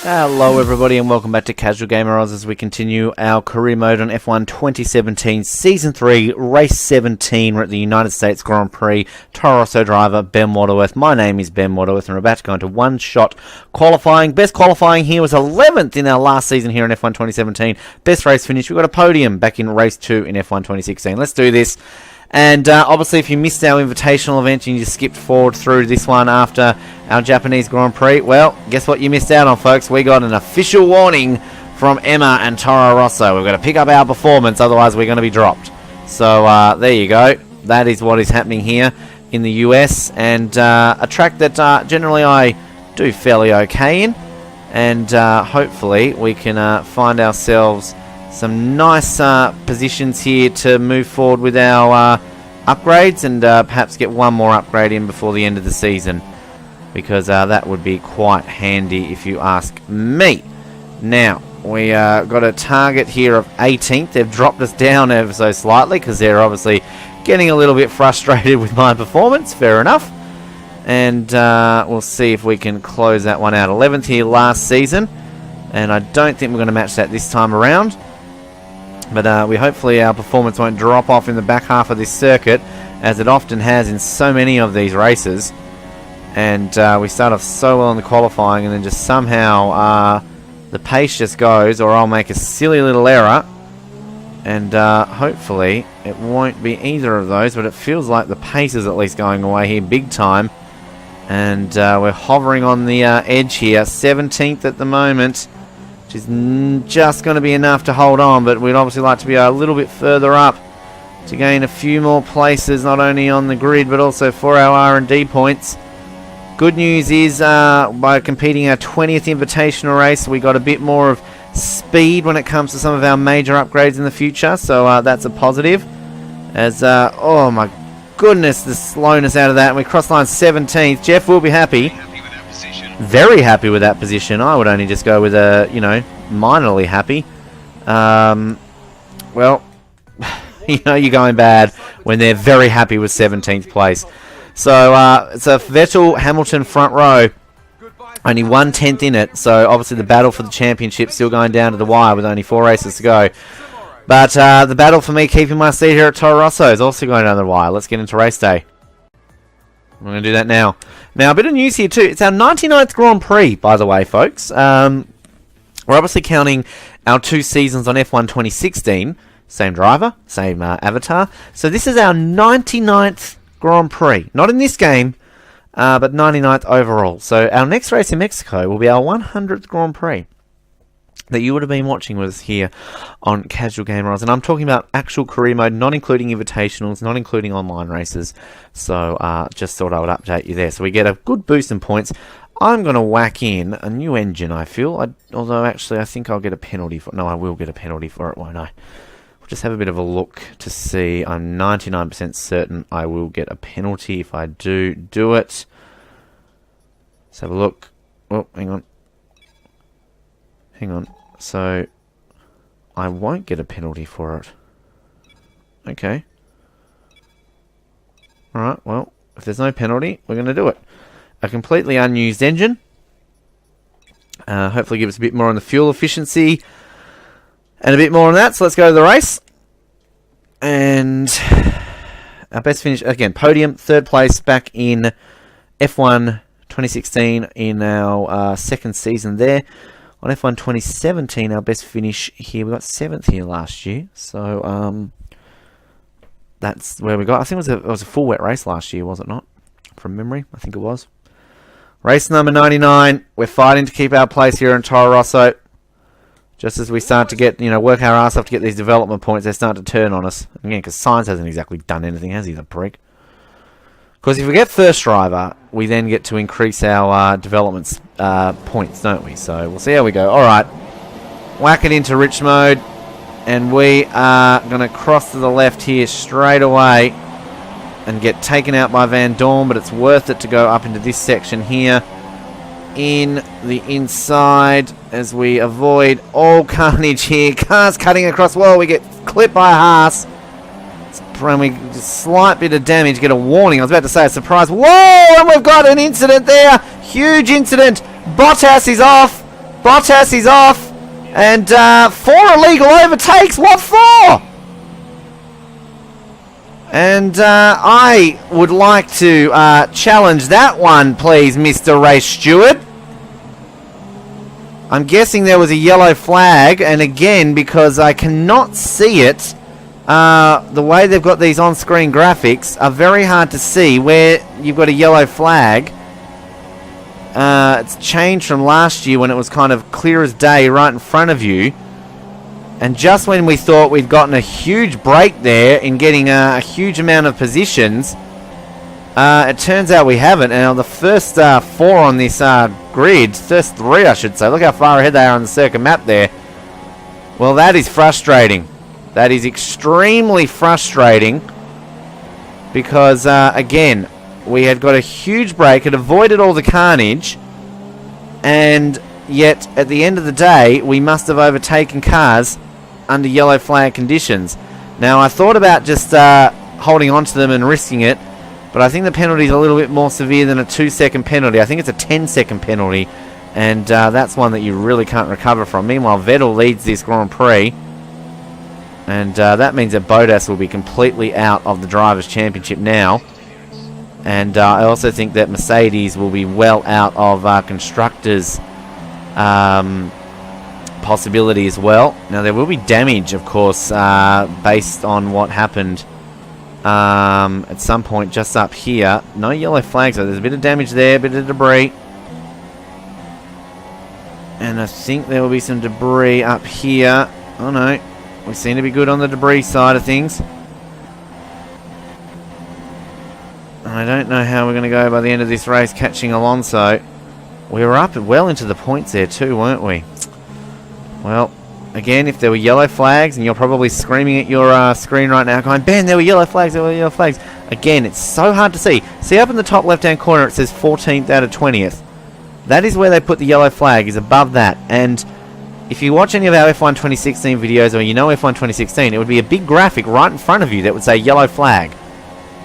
Hello everybody and welcome back to Casual Gamer Oz as we continue our career mode on F1 2017 Season 3, Race 17. We're at the United States Grand Prix. Toro Rosso driver Ben Waterworth. My name is Ben Waterworth and we're about to go into one-shot qualifying. Best qualifying here was 11th in our last season here in F1 2017. Best race finish, we got a podium back in Race 2 in F1 2016. Let's do this. And obviously if you missed our invitational event and you just skipped forward through this one after our Japanese Grand Prix, well, guess what you missed out on, folks? We got an official warning from Emma and Toro Rosso. We've got to pick up our performance, otherwise we're going to be dropped. So there you go. That is what is happening here in the US, and a track that generally I do fairly okay in, and hopefully we can find ourselves some nice positions here to move forward with our upgrades, and perhaps get one more upgrade in before the end of the season, because that would be quite handy if you ask me. Now, we got a target here of 18th. They've dropped us down ever so slightly because they're obviously getting a little bit frustrated with my performance. Fair enough. And we'll see if we can close that one out. 11th here last season, and I don't think we're going to match that this time around. But we hopefully our performance won't drop off in the back half of this circuit, as it often has in so many of these races. And we start off so well in the qualifying, and then just somehow the pace just goes, or I'll make a silly little error. And hopefully it won't be either of those, but it feels like the pace is at least going away here big time. And we're hovering on the edge here, 17th at the moment, which is just going to be enough to hold on, but we'd obviously like to be a little bit further up to gain a few more places, not only on the grid but also for our R&D points. Good news is by competing our 20th invitational race, we got a bit more of speed when it comes to some of our major upgrades in the future, so that's a positive. As oh my goodness, the slowness out of that, and we cross line 17th. Jeff will be happy. Very happy with that position. I would only just go with a, minorly happy. Well, you're going bad when they're very happy with 17th place. So it's a Vettel-Hamilton front row. Only 1/10 in it. So obviously the battle for the championship still going down to the wire with only 4 races to go. But the battle for me keeping my seat here at Toro Rosso is also going down the wire. Let's get into race day. I'm going to do that now. Now, a bit of news here too. It's our 99th Grand Prix, by the way, folks. We're obviously counting our 2 seasons on F1 2016. Same driver, same avatar. So this is our 99th Grand Prix. Not in this game, but 99th overall. So our next race in Mexico will be our 100th Grand Prix that you would have been watching with us here on Casual Gamer Oz. And I'm talking about actual career mode, not including invitationals, not including online races. So just thought I would update you there. So we get a good boost in points. I'm going to whack in a new engine, I feel. Although actually I think I'll get a penalty for it. No, I will get a penalty for it, won't I? We'll just have a bit of a look to see. I'm 99% certain I will get a penalty if I do it. Let's have a look. Oh, hang on. So, I won't get a penalty for it. Okay. Alright, well, if there's no penalty, we're going to do it. A completely unused engine. Hopefully give us a bit more on the fuel efficiency. And a bit more on that, so let's go to the race. And our best finish, again, podium, 3rd place back in F1 2016 in our second season there. On F1 2017, our best finish here, we got 7th here last year. So, that's where we got. I think it was a full wet race last year, was it not? From memory, I think it was. Race number 99. We're fighting to keep our place here in Toro Rosso. Just as we start to get, work our ass off to get these development points, they start to turn on us. Again, because Sainz hasn't exactly done anything, has he, the prick? Because if we get first driver, we then get to increase our development points, don't we? So we'll see how we go. Alright, whack it into rich mode. And we are going to cross to the left here straight away and get taken out by Van Dorn, but it's worth it to go up into this section here in the inside as we avoid all carnage here. Cars cutting across. Whoa, we get clipped by a Haas. And we just slight bit of damage, get a warning. I was about to say a surprise. Whoa, and we've got an incident there. Huge incident. Bottas is off. Bottas is off. And 4 illegal overtakes. What for? And I would like to challenge that one, please, Mr. Race Steward. I'm guessing there was a yellow flag, and again, because I cannot see it, the way they've got these on-screen graphics are very hard to see where you've got a yellow flag. It's changed from last year when it was kind of clear as day right in front of you. And just when we thought we'd gotten a huge break there in getting a huge amount of positions, it turns out we haven't. And the first 4 on this grid, first 3 I should say, look how far ahead they are on the circuit map there. Well, that is frustrating. That is extremely frustrating because, again, we had got a huge break, had avoided all the carnage, and yet at the end of the day, we must have overtaken cars under yellow flag conditions. Now, I thought about just holding on to them and risking it, but I think the penalty is a little bit more severe than a 2-second penalty. I think it's a 10-second penalty, and that's one that you really can't recover from. Meanwhile, Vettel leads this Grand Prix, and that means that Bottas will be completely out of the Drivers' Championship now. And I also think that Mercedes will be well out of Constructors' possibility as well. Now, there will be damage, of course, based on what happened at some point just up here. No yellow flags, so there's a bit of damage there, a bit of debris. And I think there will be some debris up here. Oh no, we seem to be good on the debris side of things. I don't know how we're going to go by the end of this race catching Alonso. We were up well into the points there too, weren't we? Well, again, if there were yellow flags, and you're probably screaming at your screen right now going, Ben, there were yellow flags, there were yellow flags. Again, it's so hard to see. See up in the top left-hand corner it says 14th out of 20th. That is where they put the yellow flag, is above that. And if you watch any of our F1 2016 videos, or you know F1 2016, it would be a big graphic right in front of you that would say yellow flag.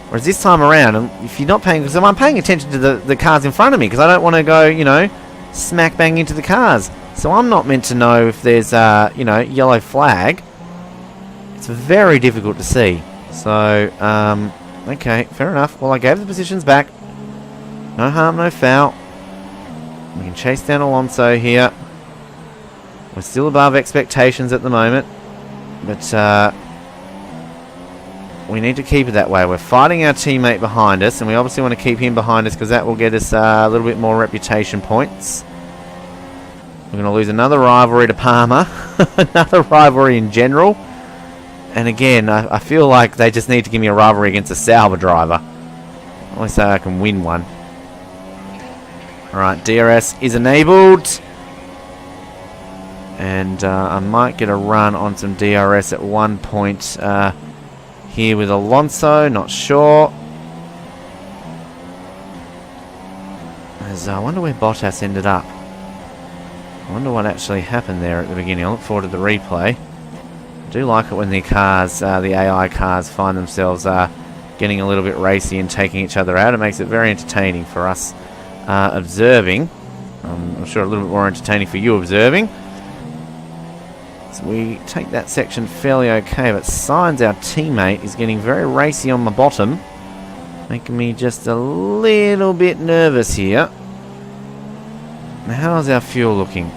Whereas this time around, if you're not paying, because I'm paying attention to the cars in front of me, because I don't want to go, you know, smack bang into the cars. So I'm not meant to know if there's you know, yellow flag. It's very difficult to see. So, okay, fair enough. Well, I gave the positions back. No harm, no foul. We can chase down Alonso here. We're still above expectations at the moment. But, we need to keep it that way. We're fighting our teammate behind us, and we obviously want to keep him behind us because that will get us a little bit more reputation points. We're going to lose another rivalry to Palmer. Another rivalry in general. And again, I feel like they just need to give me a rivalry against a Sauber driver. At least I can win one. Alright, DRS is enabled. And I might get a run on some DRS at one point here with Alonso, not sure. I wonder where Bottas ended up. I wonder what actually happened there at the beginning. I look forward to the replay. I do like it when the cars, the AI cars, find themselves getting a little bit racy and taking each other out. It makes it very entertaining for us observing. I'm sure a little bit more entertaining for you observing. So we take that section fairly okay, but Sainz, our teammate, is getting very racy on my bottom, making me just a little bit nervous here. Now, how's our fuel looking?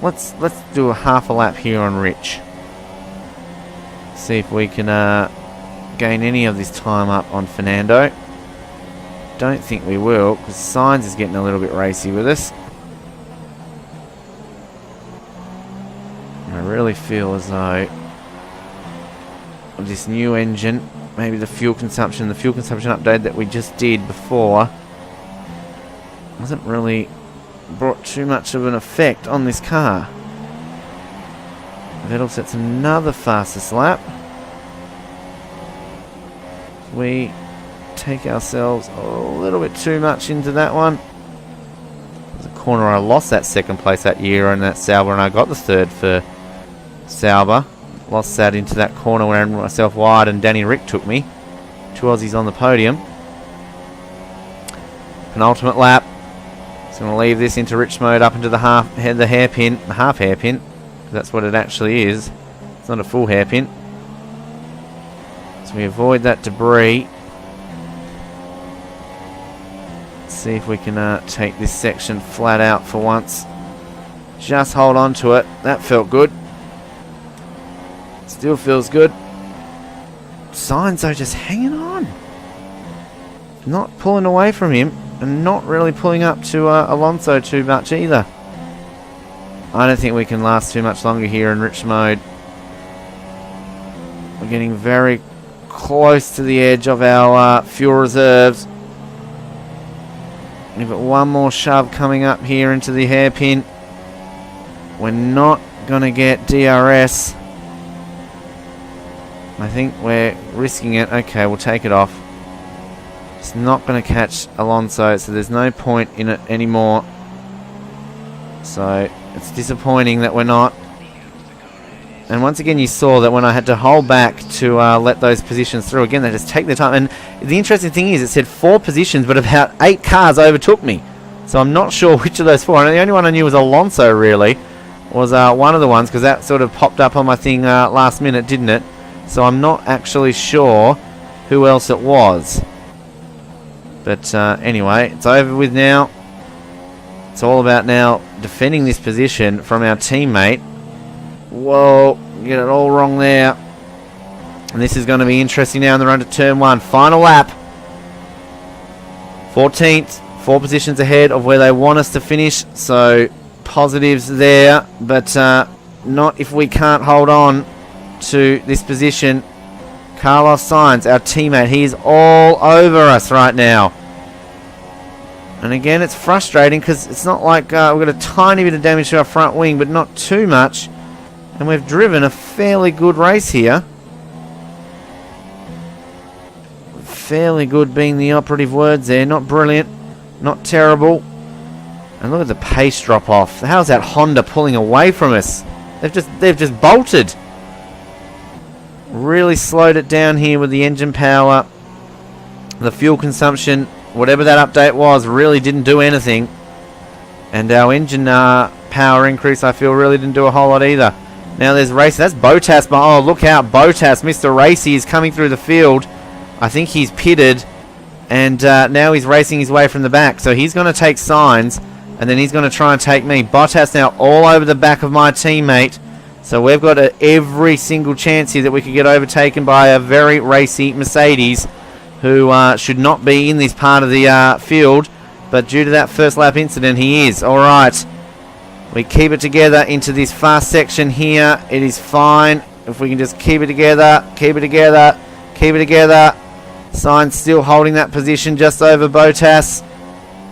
Let's do a half a lap here on Rich. See if we can gain any of this time up on Fernando. Don't think we will, because Sainz is getting a little bit racy with us. I really feel as though this new engine, maybe the fuel consumption update that we just did before, hasn't really brought too much of an effect on this car. Vettel sets another fastest lap. We take ourselves a little bit too much into that one. There's a corner I lost that second place that year in that Sauber, and I got the third for Sauber. Lost that into that corner where myself wide and Danny Rick took me. 2 Aussies on the podium. Penultimate lap. going to leave this into rich mode up into the half hairpin. That's what it actually is. It's not a full hairpin. So we avoid that debris. Let's see if we can take this section flat out for once. Just hold on to it. That felt good. Still feels good. Sainz though just hanging on. Not pulling away from him. And not really pulling up to Alonso too much either. I don't think we can last too much longer here in rich mode. We're getting very close to the edge of our fuel reserves. We've got one more shove coming up here into the hairpin. We're not going to get DRS. I think we're risking it. Okay, we'll take it off. It's not going to catch Alonso, so there's no point in it anymore. So it's disappointing that we're not. And once again, you saw that when I had to hold back to let those positions through, again, they just take their time. And the interesting thing is, it said 4 positions, but about 8 cars overtook me. So I'm not sure which of those 4. And the only one I knew was Alonso, really, was one of the ones, because that sort of popped up on my thing last minute, didn't it? So I'm not actually sure who else it was. But anyway, it's over with now. It's all about now defending this position from our teammate. Whoa, get it all wrong there. And this is going to be interesting now in the run to turn 1. Final lap. 14th, 4 positions ahead of where they want us to finish. So positives there, but not if we can't hold on to this position. Carlos Sainz, our teammate, he's all over us right now. And again, it's frustrating because it's not like we've got a tiny bit of damage to our front wing, but not too much. And we've driven a fairly good race here. Fairly good being the operative words there. Not brilliant, not terrible. And look at the pace drop off. How's that Honda pulling away from us? They've just bolted. Really slowed it down here with the engine power. The fuel consumption, whatever that update was, really didn't do anything. And our engine power increase, I feel, really didn't do a whole lot either. Now there's Racy. That's Bottas. But oh, look out. Bottas, Mr. Racy, is coming through the field. I think he's pitted. And now he's racing his way from the back. So he's going to take Sainz. And then he's going to try and take me. Bottas now all over the back of my teammate. So we've got every single chance here that we could get overtaken by a very racy Mercedes, who should not be in this part of the field. But due to that first lap incident, he is. All right. We keep it together into this fast section here. It is fine. If we can just keep it together, keep it together, keep it together. Sainz still holding that position just over Bottas.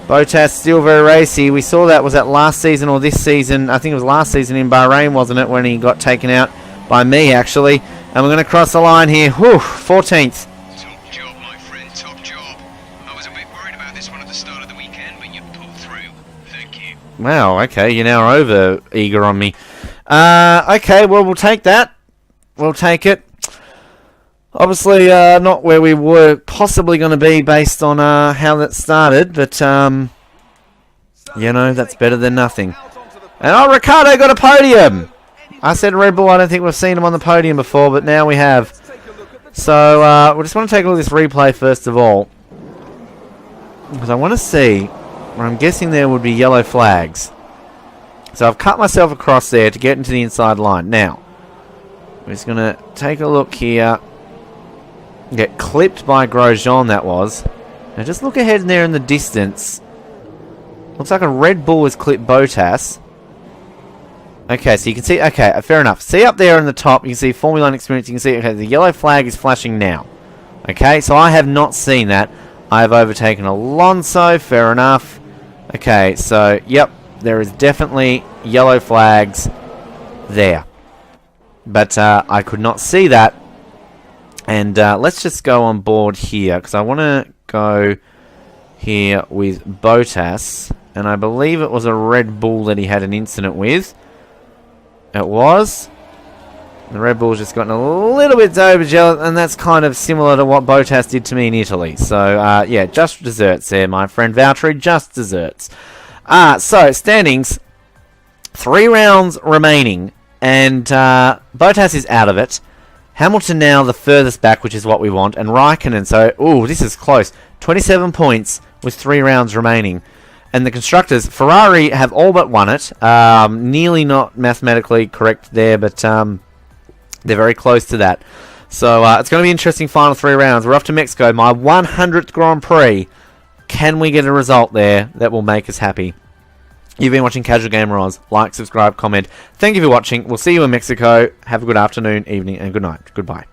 Bottas still very racy. We saw that, was that last season or this season? I think it was last season in Bahrain, wasn't it, when he got taken out by me, actually. And we're going to cross the line here. Whew, 14th. Top job, my friend, top job. I was a bit worried about this one at the start of the weekend, but you pulled through. Thank you. Wow, okay, you're now over eager on me. Okay, well, we'll take that. We'll take it. Obviously, not where we were possibly going to be based on how that started, but, you know, that's better than nothing. And, oh, Ricciardo got a podium! I said Red Bull, I don't think we've seen him on the podium before, but now we have. So, we just want to take a look at this replay first of all. Because I want to see, where I'm guessing there would be yellow flags. So I've cut myself across there to get into the inside line. Now, we're just going to take a look here. Get clipped by Grosjean, that was. Now just look ahead there in the distance. Looks like a Red Bull has clipped Bottas. Okay, so you can see, okay, fair enough. See up there in the top, you can see Formula 1 experience, you can see, okay, the yellow flag is flashing now. Okay, so I have not seen that. I have overtaken Alonso, fair enough. Okay, so, yep, there is definitely yellow flags there. But I could not see that. And let's just go on board here, because I want to go here with Bottas. And I believe it was a Red Bull that he had an incident with. It was. The Red Bull's just gotten a little bit overjealous, and that's kind of similar to what Bottas did to me in Italy. So, yeah, just desserts there, my friend Valtteri, just desserts. So, standings. 3 rounds remaining. And Bottas is out of it. Hamilton now the furthest back, which is what we want. And Raikkonen, so, this is close. 27 points with 3 rounds remaining. And the constructors, Ferrari have all but won it. Nearly not mathematically correct there, but they're very close to that. So it's going to be an interesting final 3 rounds. We're off to Mexico, my 100th Grand Prix. Can we get a result there that will make us happy? You've been watching Casual Gamer Oz. Like, subscribe, comment. Thank you for watching. We'll see you in Mexico. Have a good afternoon, evening, and good night. Goodbye.